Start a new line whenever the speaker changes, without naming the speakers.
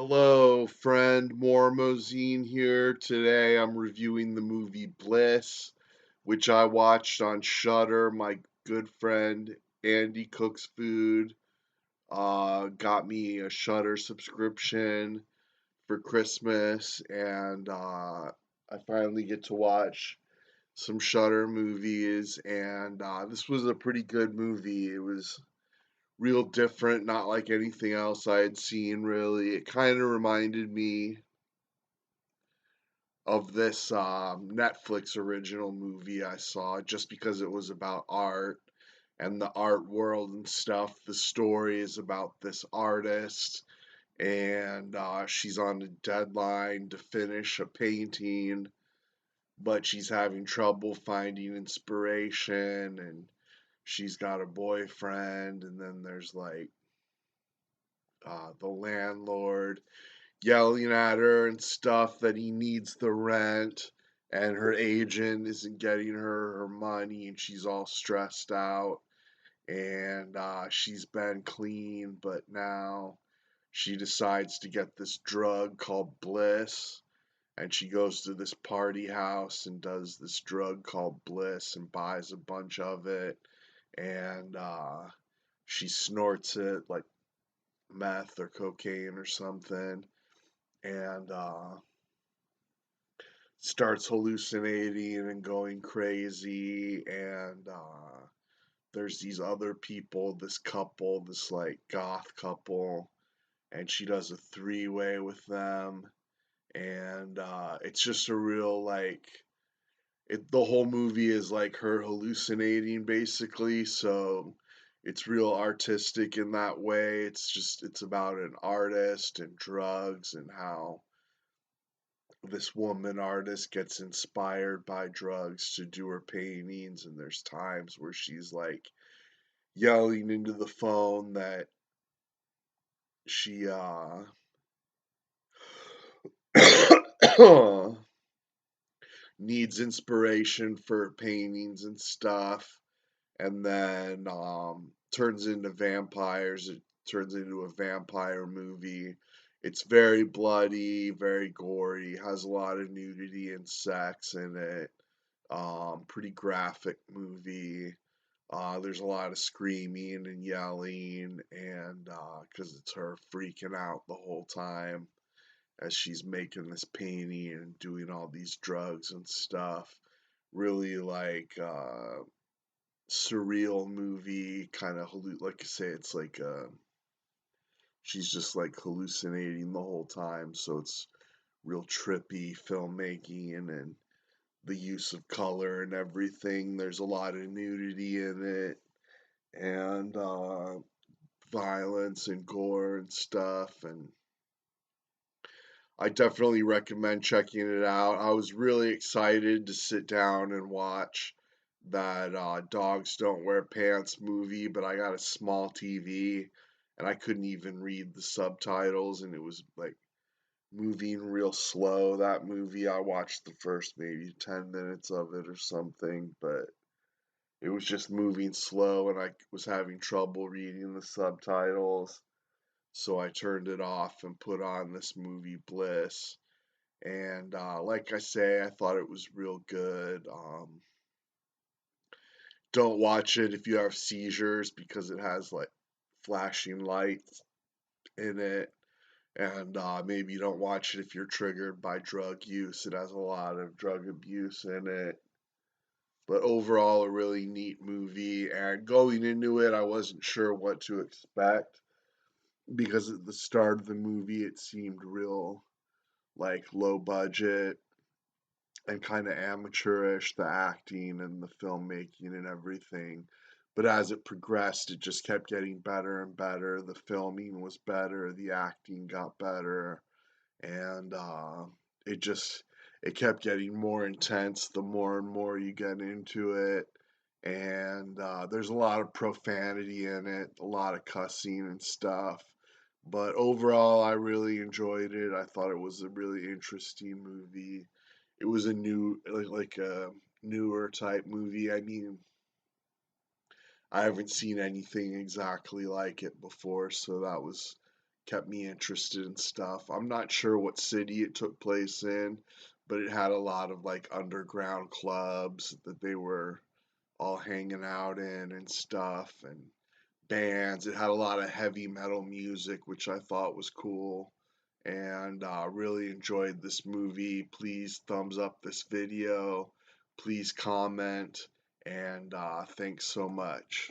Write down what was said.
Hello, friend Mormozine here. Today I'm reviewing the movie Bliss, which I watched on Shudder. My good friend Andy Cooks Food got me a Shudder subscription for Christmas, and I finally get to watch some Shudder movies. And this was a pretty good movie. It was real different, not like anything else I had seen really. It kind of reminded me of this Netflix original movie I saw just because it was about art and the art world and stuff. The story is about this artist, and she's on a deadline to finish a painting, but she's having trouble finding inspiration, and she's got a boyfriend, and then there's like the landlord yelling at her and stuff that he needs the rent, and her agent isn't getting her money, and she's all stressed out, and she's been clean, but now she decides to get this drug called Bliss, and she goes to this party house and does this drug called Bliss and buys a bunch of it, and she snorts it like meth or cocaine or something, and starts hallucinating and going crazy. And there's these other people, this couple, this like goth couple, and she does a three-way with them. And it's just a real like the whole movie is like her hallucinating basically, so it's real artistic in that way. It's about an artist and drugs and how this woman artist gets inspired by drugs to do her paintings, and there's times where she's like yelling into the phone that she needs inspiration for paintings and stuff, and then turns into vampires. It turns into a vampire movie. It's very bloody, very gory, has a lot of nudity and sex in it. Pretty graphic movie. There's a lot of screaming and yelling, and because it's her freaking out the whole time as she's making this painting and doing all these drugs and stuff. Really like surreal movie, kind of like I say, it's like she's just like hallucinating the whole time, so it's real trippy filmmaking and the use of color and everything. There's a lot of nudity in it, and violence and gore and stuff, and I definitely recommend checking it out. I was really excited to sit down and watch that Dogs Don't Wear Pants movie, but I got a small TV and I couldn't even read the subtitles, and it was like moving real slow. That movie, I watched the first maybe 10 minutes of it or something, but it was just moving slow and I was having trouble reading the subtitles. So I turned it off and put on this movie Bliss. And like I say, I thought it was real good. Don't watch it if you have seizures because it has like flashing lights in it. And maybe you don't watch it if you're triggered by drug use. It has a lot of drug abuse in it. But overall, a really neat movie. And going into it, I wasn't sure what to expect because at the start of the movie, it seemed real like low budget and kind of amateurish, the acting and the filmmaking and everything. But as it progressed, it just kept getting better and better. The filming was better, the acting got better, and it kept getting more intense the more and more you get into it. And there's a lot of profanity in it, a lot of cussing and stuff. But overall, I really enjoyed it. I thought it was a really interesting movie. It was a new, like a newer type movie. I mean, I haven't seen anything exactly like it before, so that was kept me interested in stuff. I'm not sure what city it took place in, but it had a lot of like underground clubs that they were all hanging out in and stuff, and bands. It had a lot of heavy metal music, which I thought was cool. And really enjoyed this movie. Please thumbs up this video. Please comment. And thanks so much.